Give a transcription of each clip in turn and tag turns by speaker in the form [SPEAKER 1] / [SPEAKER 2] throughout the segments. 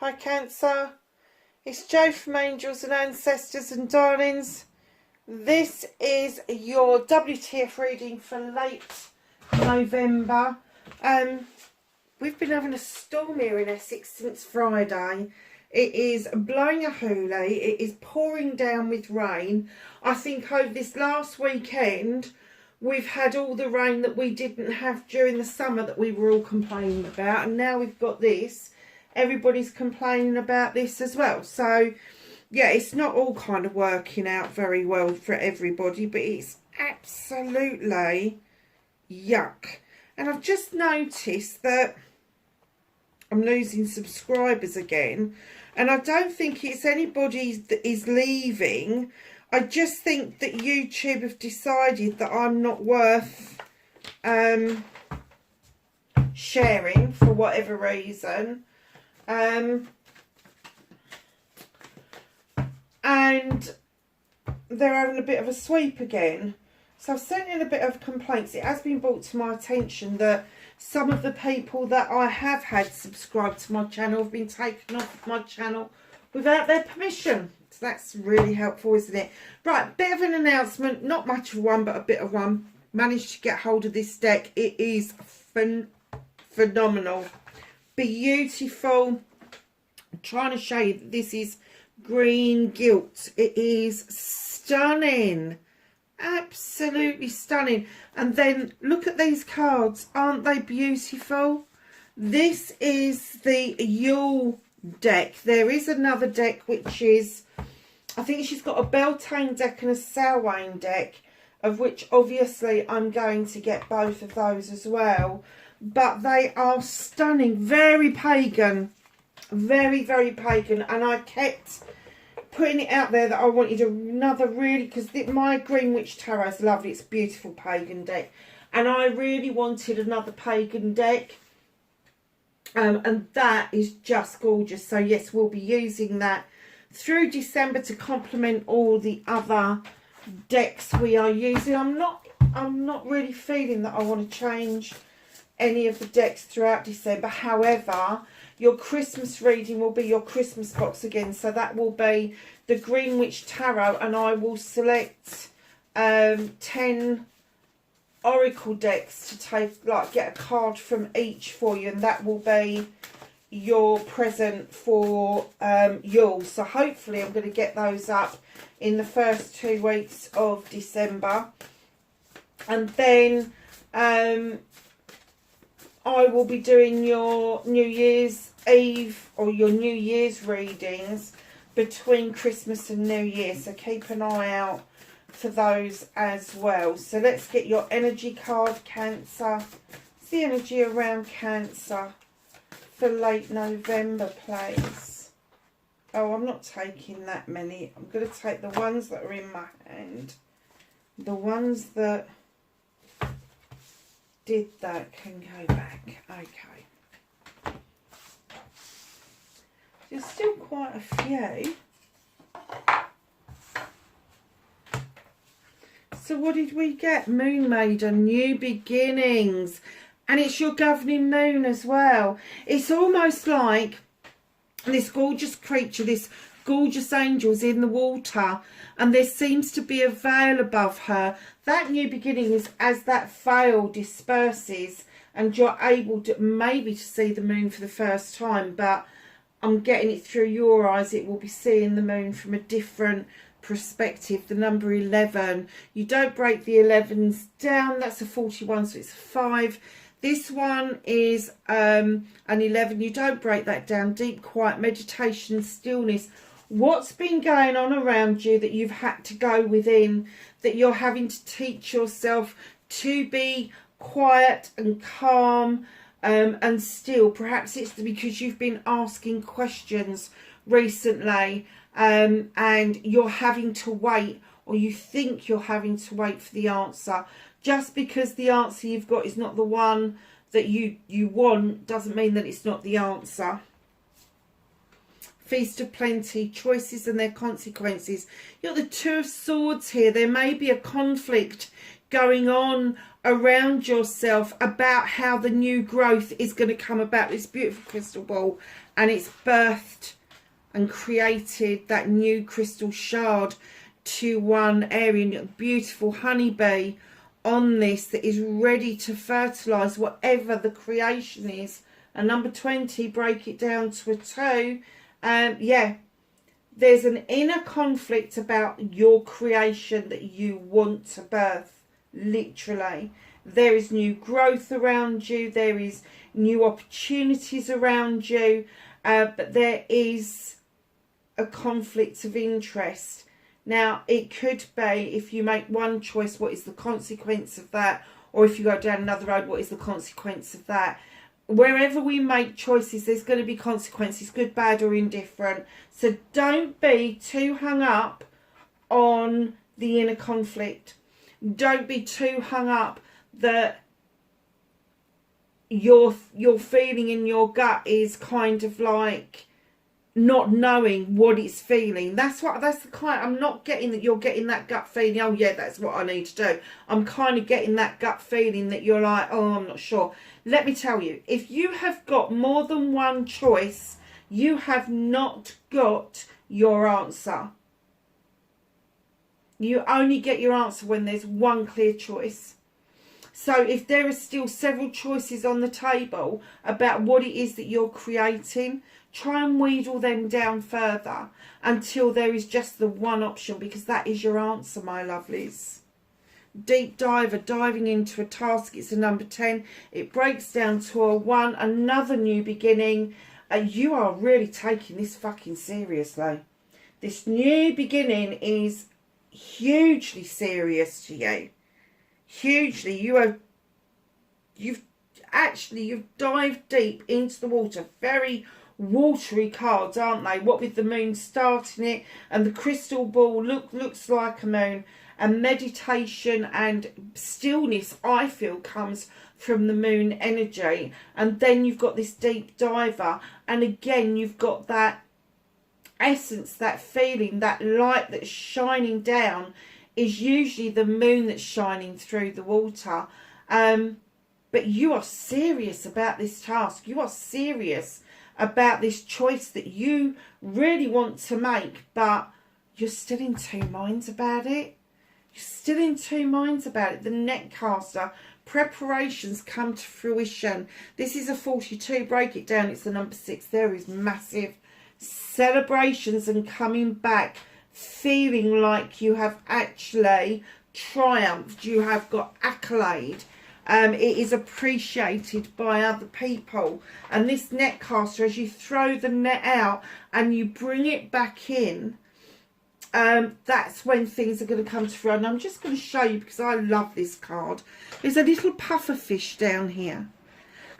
[SPEAKER 1] Hi Cancer, it's Jo from Angels and Ancestors and Darlings. This is your WTF reading for late November. We've been having a storm here in Essex since Friday. It is blowing a hoolie, it is pouring down with rain. I think over this last weekend we've had all the rain that we didn't have during the summer that we were all complaining about, and now we've got this. Everybody's complaining about this as well. So yeah, it's not all kind of working out very well for everybody, but it's absolutely yuck. And I've just noticed that I'm losing subscribers again, and I don't think it's anybody that is leaving. I just think that YouTube have decided that I'm not worth sharing for whatever reason. And they're having a bit of a sweep again. So I've sent in a bit of complaints. It has been brought to my attention that some of the people that I have had subscribed to my channel have been taken off of my channel without their permission. So that's really helpful, isn't it? Right, bit of an announcement. Not much of one, but a bit of one. Managed to get hold of this deck. It is phenomenal. Beautiful. I'm trying to show you that this is green gilt. It is stunning. Absolutely stunning. And then look at these cards. Aren't they beautiful? This is the Yule deck. There is another deck which is, I think she's got a Beltane deck and a Samhain deck, of which obviously I'm going to get both of those as well. But they are stunning. Very pagan. Very, very pagan. And I kept putting it out there that I wanted another really, because my Green Witch Tarot is lovely. It's a beautiful pagan deck. And I really wanted another pagan deck. And that is just gorgeous. So yes, we'll be using that through December to complement all the other decks we are using. I'm not really feeling that I want to change any of the decks throughout December. However, your Christmas reading will be your Christmas box again, so that will be the Green Witch Tarot, and I will select 10 oracle decks to take, like, get a card from each for you, and that will be your present for Yule. So hopefully I'm going to get those up in the first 2 weeks of December, and then I will be doing your New Year's Eve or your New Year's readings between Christmas and New Year. So keep an eye out for those as well. So let's get your energy card, Cancer. What's the energy around Cancer for late November, please? Oh, I'm not taking that many. I'm going to take the ones that are in my hand. The ones that did that can go back. Okay. There's still quite a few. So what did we get? Moon Maiden, New Beginnings. And it's your governing moon as well. It's almost like this gorgeous creature, this gorgeous angel's in the water, and there seems to be a veil above her. That new beginning is as that veil disperses and you're able to maybe to see the moon for the first time, but I'm getting it through your eyes. It will be seeing the moon from a different perspective. The number 11, you don't break the 11s down. That's a 41, so it's a 5. This one is an 11. You don't break that down. Deep, quiet, meditation, stillness. What's been going on around you that you've had to go within, that you're having to teach yourself to be quiet and calm and still. Perhaps it's because you've been asking questions recently and you're having to wait, or you think you're having to wait for the answer. Just because the answer you've got is not the one that you want doesn't mean that it's not the answer. Feast of Plenty, choices and their consequences. You've got the Two of Swords here. There may be a conflict going on around yourself about how the new growth is going to come about. This beautiful crystal ball. and it's birthed and created that new crystal shard to one area. Beautiful honeybee on this that is ready to fertilise whatever the creation is. And number 20, break it down to a 2. Yeah, there's an inner conflict about your creation that you want to birth, literally. There is new growth around you. There is new opportunities around you. But there is a conflict of interest. Now, it could be, if you make one choice, what is the consequence of that? Or if you go down another road, what is the consequence of that? Wherever we make choices, there's going to be consequences, good, bad, or indifferent. So don't be too hung up on the inner conflict. Don't be too hung up that your feeling in your gut is kind of like not knowing what it's feeling. That's the kind. I'm not getting that you're getting that gut feeling. Oh yeah, that's what I need to do. I'm kind of getting that gut feeling that you're like, oh, I'm not sure. Let me tell you, if you have got more than one choice, you have not got your answer. You only get your answer when there's one clear choice. So if there are still several choices on the table about what it is that you're creating, try and wheedle them down further until there is just the one option, because that is your answer, my lovelies. Deep diver, diving into a task, it's a number 10. It breaks down to a 1, another new beginning. You are really taking this fucking seriously. This new beginning is hugely serious to you. Hugely. You've dived deep into the water. Very watery cards, aren't they? What with the moon starting it and the crystal ball looks like a moon, and meditation and stillness, I feel, comes from the moon energy. And then you've got this deep diver, and again you've got that essence, that feeling, that light that's shining down is usually the moon that's shining through the water. But you are serious about this task. You are serious about this choice that you really want to make, but you're still in two minds about it. You're still in two minds about it. The Netcaster, preparations come to fruition. This is a 42. Break it down. It's the number 6. There is massive celebrations and coming back, feeling like you have actually triumphed. You have got accolade. It is appreciated by other people. And this Netcaster, as you throw the net out and you bring it back in, that's when things are going to come to fruition. And I'm just going to show you, because I love this card. There's a little puffer fish down here.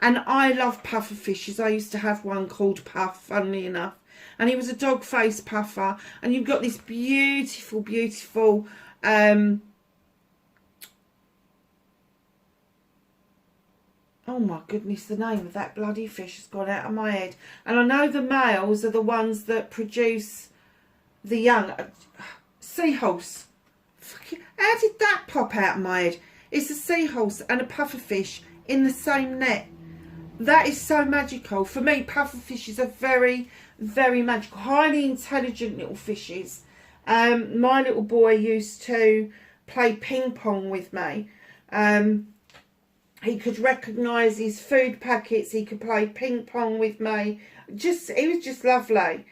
[SPEAKER 1] And I love puffer fishes. I used to have one called Puff, funnily enough. And he was a dog-faced puffer. And you've got this beautiful, beautiful... oh my goodness, the name of that bloody fish has gone out of my head. And I know the males are the ones that produce the young. Seahorse. How did that pop out of my head? It's a seahorse and a pufferfish in the same net. That is so magical. For me, pufferfishes are very, very magical. Highly intelligent little fishes. My little boy used to play ping pong with me. He could recognise his food packets. He could play ping pong with me. It was just lovely.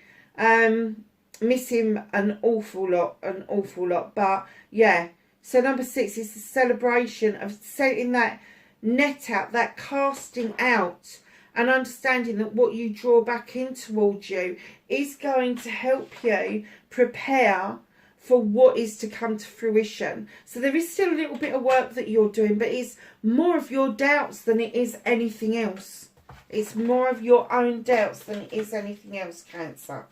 [SPEAKER 1] Miss him an awful lot. But yeah. So number 6 is the celebration of setting that net out, that casting out, and understanding that what you draw back in towards you is going to help you prepare for what is to come to fruition. So there is still a little bit of work that you're doing, but it's more of your doubts than it is anything else. It's more of your own doubts than it is anything else, Cancer.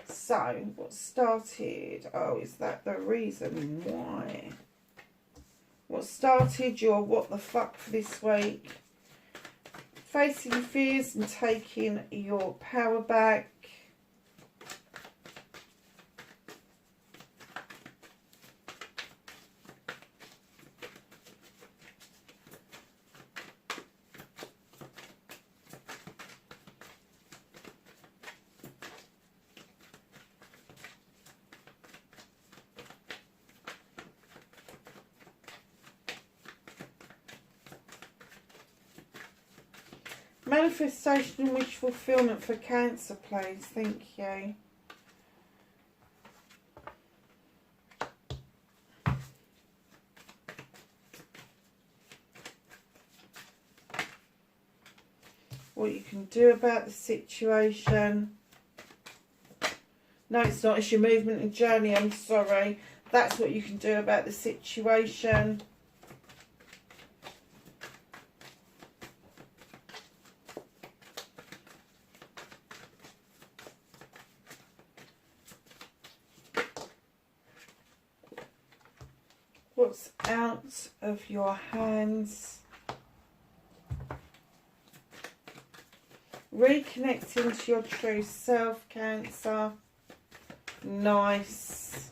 [SPEAKER 1] So, what started? Oh, is that the reason why? What started your what the fuck for this week? Facing fears and taking your power back. Manifestation and wish fulfillment for Cancer, please. Thank you. What you can do about the situation. No, it's not. It's your movement and journey. I'm sorry. That's what you can do about the situation. What's out of your hands? Reconnecting to your true self, Cancer. Nice.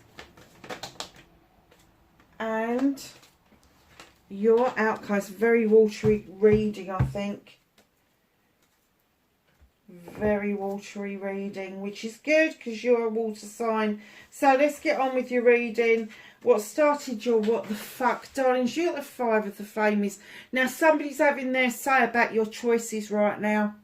[SPEAKER 1] And your outcomes. Very watery reading, I think. Very watery reading, which is good because you're a water sign. So let's get on with your reading. What started your what the fuck, darlings? You're the 5 of the Famies. Now, somebody's having their say about your choices right now.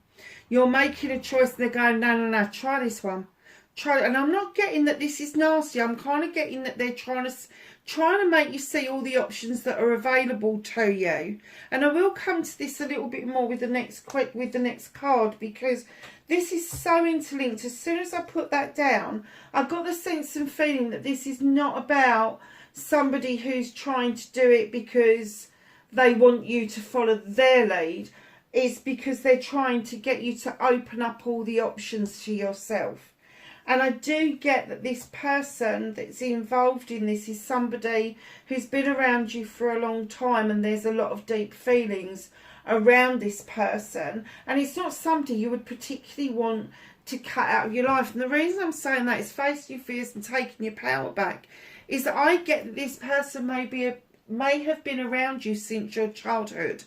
[SPEAKER 1] You're making a choice and they're going, no, no, no, try this one. Try it. And I'm not getting that this is nasty. I'm kind of getting that they're trying to make you see all the options that are available to you. And I will come to this a little bit more with the next card, because this is so interlinked. As soon as I put that down, I got the sense and feeling that this is not about somebody who's trying to do it because they want you to follow their lead. It's because they're trying to get you to open up all the options to yourself. And I do get that this person that's involved in this is somebody who's been around you for a long time, and there's a lot of deep feelings around this person. And it's not somebody you would particularly want to cut out of your life. And the reason I'm saying that is facing your fears and taking your power back is that I get that this person may have been around you since your childhood.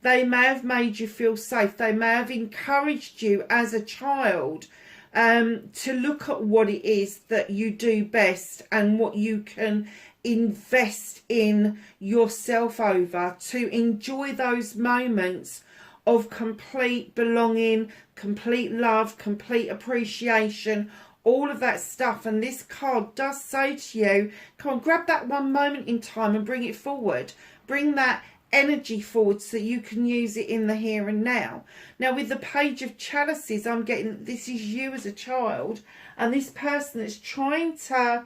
[SPEAKER 1] They may have made you feel safe. They may have encouraged you as a child to look at what it is that you do best and what you can invest in yourself over, to enjoy those moments of complete belonging, complete love, complete appreciation, all of that stuff. And this card does say to you, come on, grab that one moment in time and bring it forward. Bring that energy forward so you can use it in the here and now. Now, with the Page of Chalices, I'm getting this is you as a child, and this person that's trying to,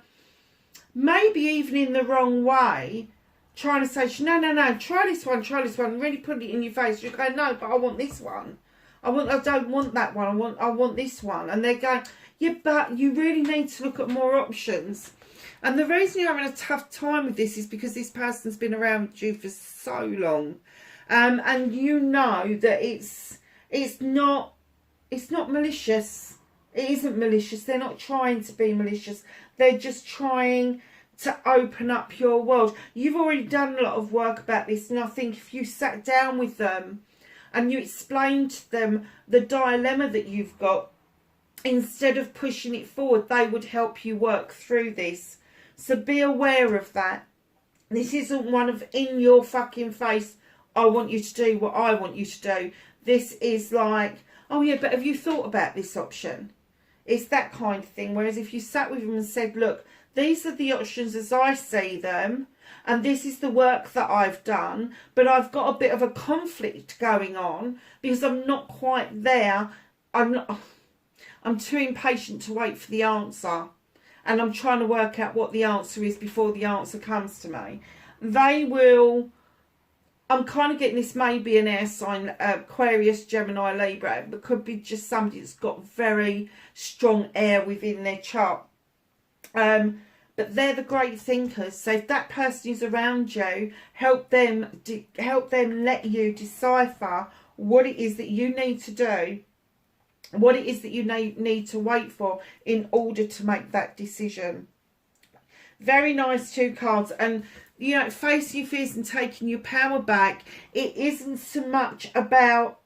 [SPEAKER 1] maybe even in the wrong way, trying to say, no, no, no, try this one, and really put it in your face. You're going, no, but I want this one. I don't want that one. I want this one. And they're going, yeah, but you really need to look at more options. And the reason you're having a tough time with this is because this person's been around you for so long. And you know that it's not malicious. It isn't malicious. They're not trying to be malicious. They're just trying to open up your world. You've already done a lot of work about this, and I think if you sat down with them and you explained to them the dilemma that you've got, instead of pushing it forward, they would help you work through this. So be aware of that. This isn't one of in your fucking face, I want you to do what I want you to do. This is like, oh yeah, but have you thought about this option? It's that kind of thing. Whereas if you sat with them and said, look, these are the options as I see them, and this is the work that I've done, but I've got a bit of a conflict going on because I'm not quite there. I'm too impatient to wait for the answer, and I'm trying to work out what the answer is before the answer comes to me. They will, I'm kind of getting this maybe an air sign, Aquarius, Gemini, Libra, but could be just somebody that's got very strong air within their chart. But they're the great thinkers. So if that person is around you, help them let you decipher what it is that you need to do, what it is that you need to wait for in order to make that decision. Very nice 2 cards. And, you know, facing your fears and taking your power back, it isn't so much about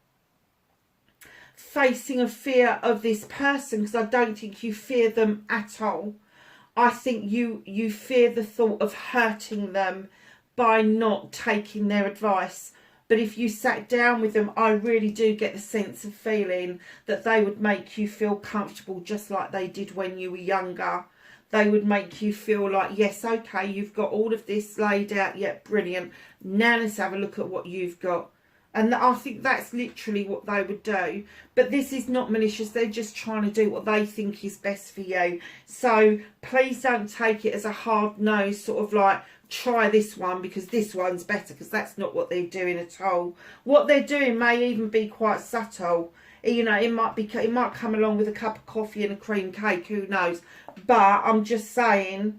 [SPEAKER 1] facing a fear of this person, because I don't think you fear them at all. I think you fear the thought of hurting them by not taking their advice, but if you sat down with them, I really do get the sense of feeling that they would make you feel comfortable, just like they did when you were younger. They would make you feel like, yes, okay, you've got all of this laid out, yet brilliant. Now let's have a look at what you've got. And I think that's literally what they would do. But this is not malicious. They're just trying to do what they think is best for you. So please don't take it as a hard no, sort of like, try this one because this one's better, because that's not what they're doing at all. What they're doing may even be quite subtle. You know, it might come along with a cup of coffee and a cream cake, who knows. But I'm just saying,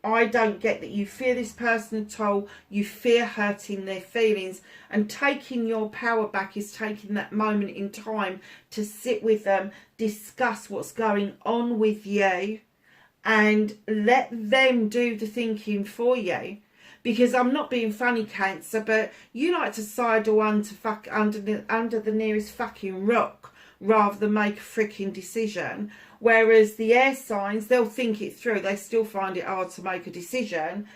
[SPEAKER 1] I don't get that you fear this person at all. You fear hurting their feelings. And taking your power back is taking that moment in time to sit with them, discuss what's going on with you, and let them do the thinking for you. Because I'm not being funny, Cancer, but you like to sidle under the nearest fucking rock rather than make a freaking decision. Whereas the air signs, they'll think it through. They still find it hard to make a decision,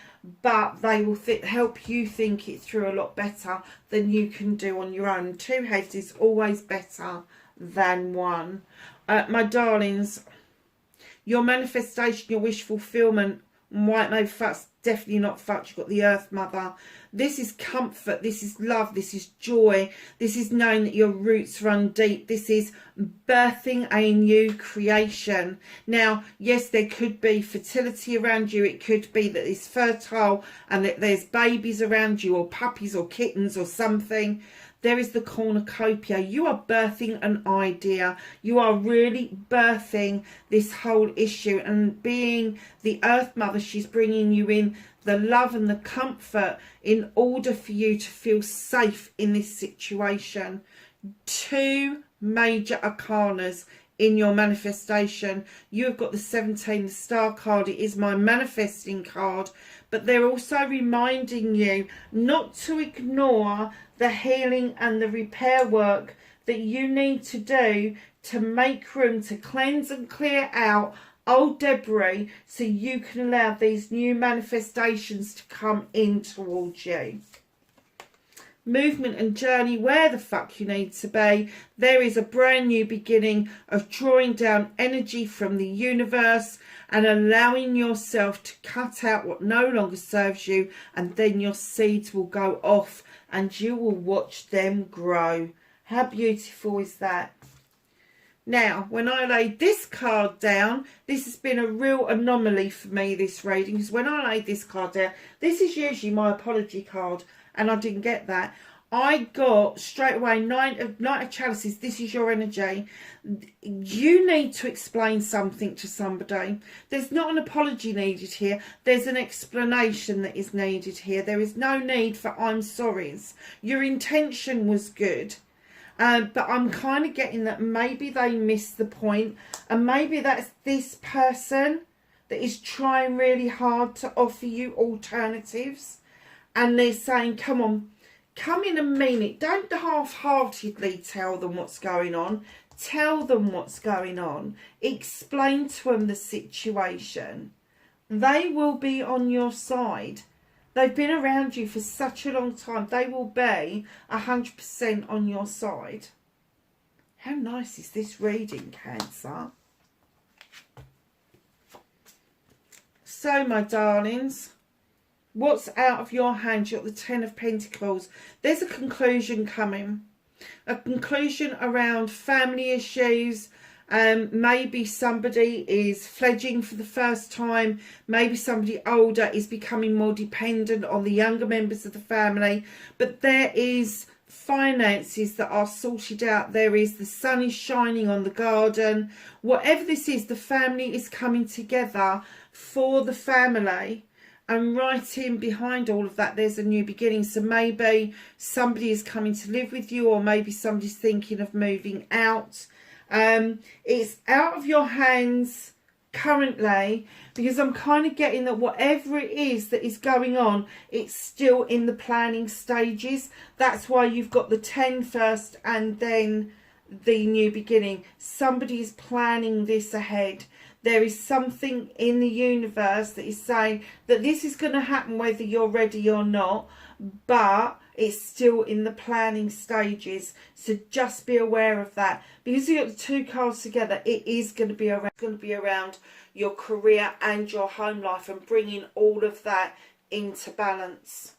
[SPEAKER 1] but they will help you think it through a lot better than you can do on your own. Two heads is always better than one. My darlings, your manifestation, your wish fulfillment, white no fucks, definitely not fucked. You've got the Earth Mother. This is comfort, this is love, this is joy, this is knowing that your roots run deep, this is birthing a new creation. Now, yes, there could be fertility around you, it could be that it's fertile and that there's babies around you, or puppies or kittens or something. There is the cornucopia. You are birthing an idea. You are really birthing this whole issue. And being the Earth Mother, she's bringing you in the love and the comfort in order for you to feel safe in this situation. Two major arcanas in your manifestation. You have got the 17, the Star card. It is my manifesting card. But they're also reminding you not to ignore the healing and the repair work that you need to do to make room to cleanse and clear out old debris so you can allow these new manifestations to come in towards you. Movement and journey where the fuck you need to be. There is a brand new beginning of drawing down energy from the universe and allowing yourself to cut out what no longer serves you, and then your seeds will go off and you will watch them grow. How beautiful is that? Now, when I laid this card down, this has been a real anomaly for me, this reading, because when I laid this card down, this is usually my apology card, and I didn't get that. I got straight away Knight of Chalices. This is your energy. You need to explain something to somebody. There's not an apology needed here. There's an explanation that is needed here. There is no need for I'm sorries. Your intention was good. But I'm kind of getting that maybe they missed the point, and maybe that's this person that is trying really hard to offer you alternatives, and they're saying, come on, come in and mean it. Don't half-heartedly tell them what's going on. Tell them what's going on. Explain to them the situation. They will be on your side. They've been around you for such a long time. They will be 100% on your side. How nice is this reading, Cancer? So, my darlings, what's out of your hand? You've got the Ten of Pentacles. There's a conclusion coming. A conclusion around family issues. Maybe somebody is fledging for the first time. Maybe somebody older is becoming more dependent on the younger members of the family. But there is finances that are sorted out. There is the sun is shining on the garden. Whatever this is, the family is coming together for the family. And right in behind all of that, there's a new beginning. So maybe somebody is coming to live with you, or maybe somebody's thinking of moving out. It's out of your hands currently, because I'm kind of getting that whatever it is that is going on, it's still in the planning stages. That's why you've got the 10 first and then the new beginning. Somebody is planning this ahead. There is something in the universe that is saying that this is going to happen whether you're ready or not, but it's still in the planning stages. So just be aware of that. Because you got the two cards together, it is going to be around your career and your home life, and bringing all of that into balance.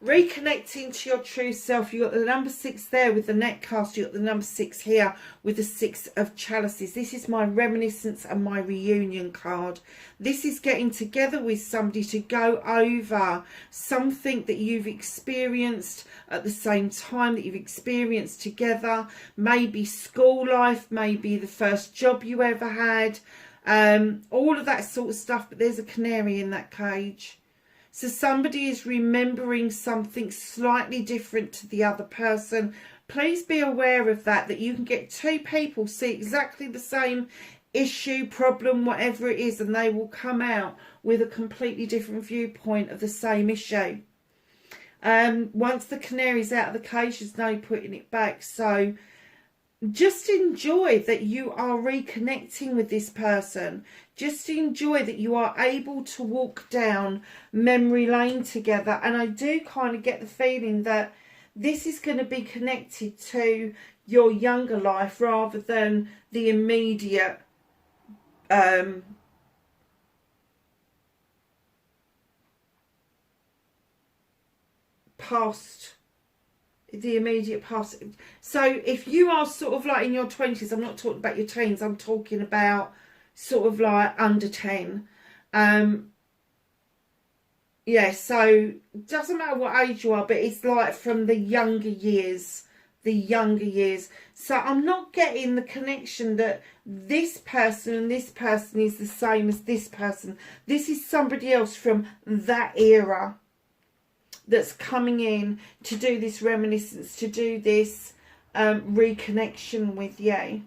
[SPEAKER 1] Reconnecting to your true self. You got the number 6 there with the neck cast. You got the number 6 here with the 6 of chalices. This is my reminiscence and my reunion card. This is getting together with somebody to go over something that you've experienced at the same time, that you've experienced together. Maybe school life, maybe the first job you ever had, all of that sort of stuff. But there's a canary in that cage. So somebody is remembering something slightly different to the other person. Please be aware of that, that you can get two people, see exactly the same issue, problem, whatever it is, and they will come out with a completely different viewpoint of the same issue. Once the canary's out of the cage, there's no putting it back. So just enjoy that you are reconnecting with this person. Just enjoy that you are able to walk down memory lane together. And I do kind of get the feeling that this is going to be connected to your younger life rather than the immediate past. The immediate past. So if you are sort of like in your 20s, I'm not talking about your teens, I'm talking about sort of like under 10. Yeah, so doesn't matter what age you are, but it's like from the younger years. So I'm not getting the connection that this person and this person is the same as this person. This is somebody else from that era that's coming in to do this reminiscence, to do this reconnection with you.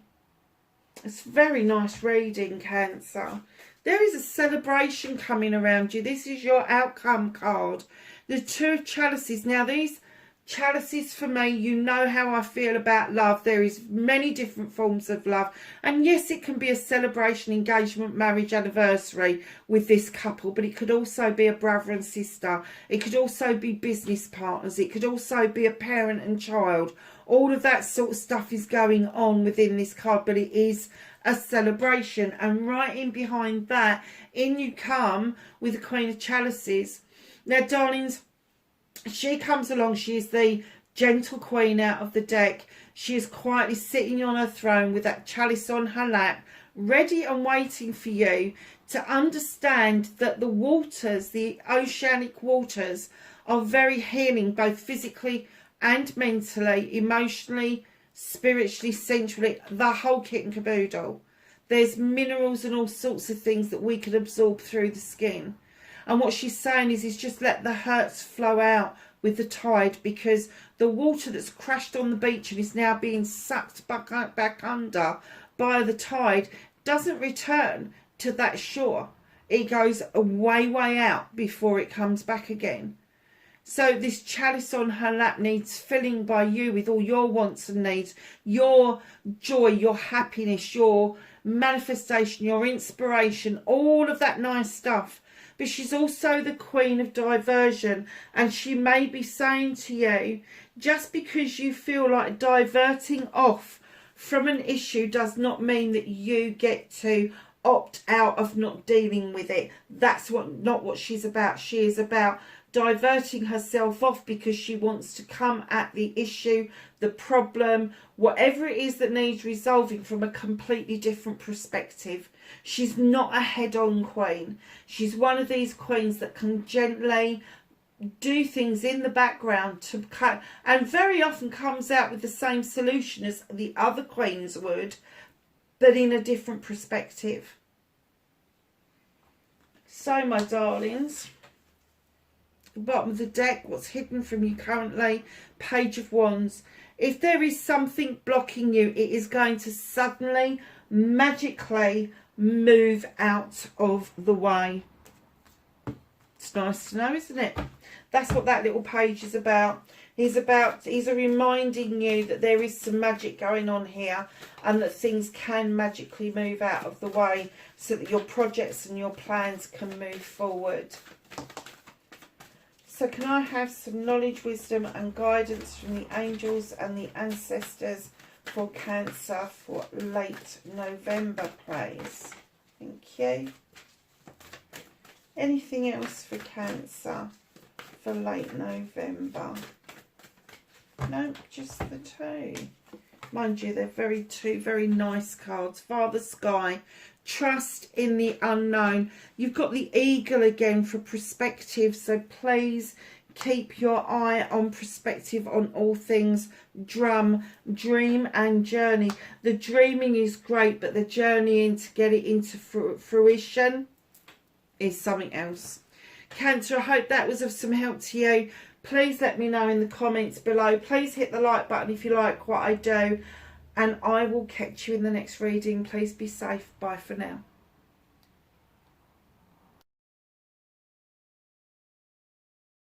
[SPEAKER 1] It's very nice reading, Cancer. There is a celebration coming around you. This is your outcome card. The 2 of chalices. Now these chalices, for me, you know how I feel about love. There is many different forms of love, and yes, it can be a celebration, engagement, marriage, anniversary with this couple, but it could also be a brother and sister. It could also be business partners. It could also be a parent and child. All of that sort of stuff is going on within this card, but it is a celebration. And right in behind that, in you come with the Queen of Chalices. Now, darlings, she comes along. She is the gentle queen out of the deck. She is quietly sitting on her throne with that chalice on her lap, ready and waiting for you to understand that the waters, the oceanic waters, are very healing, both physically and mentally, emotionally, spiritually, sensually, the whole kit and caboodle. There's minerals and all sorts of things that we can absorb through the skin. And what she's saying is just let the hurts flow out with the tide, because the water that's crashed on the beach and is now being sucked back under by the tide doesn't return to that shore. It goes way out before it comes back again. So this chalice on her lap needs filling by you with all your wants and needs, your joy, your happiness, your manifestation, your inspiration, all of that nice stuff. But she's also the queen of diversion, and she may be saying to you, just because you feel like diverting off from an issue does not mean that you get to opt out of not dealing with it. That's not what she's about. She is about diverting herself off because she wants to come at the issue, the problem, whatever it is that needs resolving from a completely different perspective. She's not a head-on queen. She's one of these queens that can gently do things in the background to cut, and very often comes out with the same solution as the other queens would, but in a different perspective. So, my darlings, the bottom of the deck, what's hidden from you currently, Page of Wands. If there is something blocking you, it is going to suddenly, magically move out of the way. It's nice to know, isn't it? That's what that little page is about. He's reminding you that there is some magic going on here, and that things can magically move out of the way so that your projects and your plans can move forward. So can I have some knowledge, wisdom and guidance from the angels and the ancestors for Cancer for late November, please? Thank you. Anything else for Cancer for late November? No, just the two. Mind you, they're two very nice cards. Father Sky, trust in the unknown. You've got the eagle again for perspective, so please keep your eye on perspective on all things dream and journey. The dreaming is great, but the journeying to get it into fruition is something else. Cancer, I hope that was of some help to you. Please let me know in the comments below. Please hit the like button if you like what I do. And I will catch you in the next reading. Please be safe. Bye for now.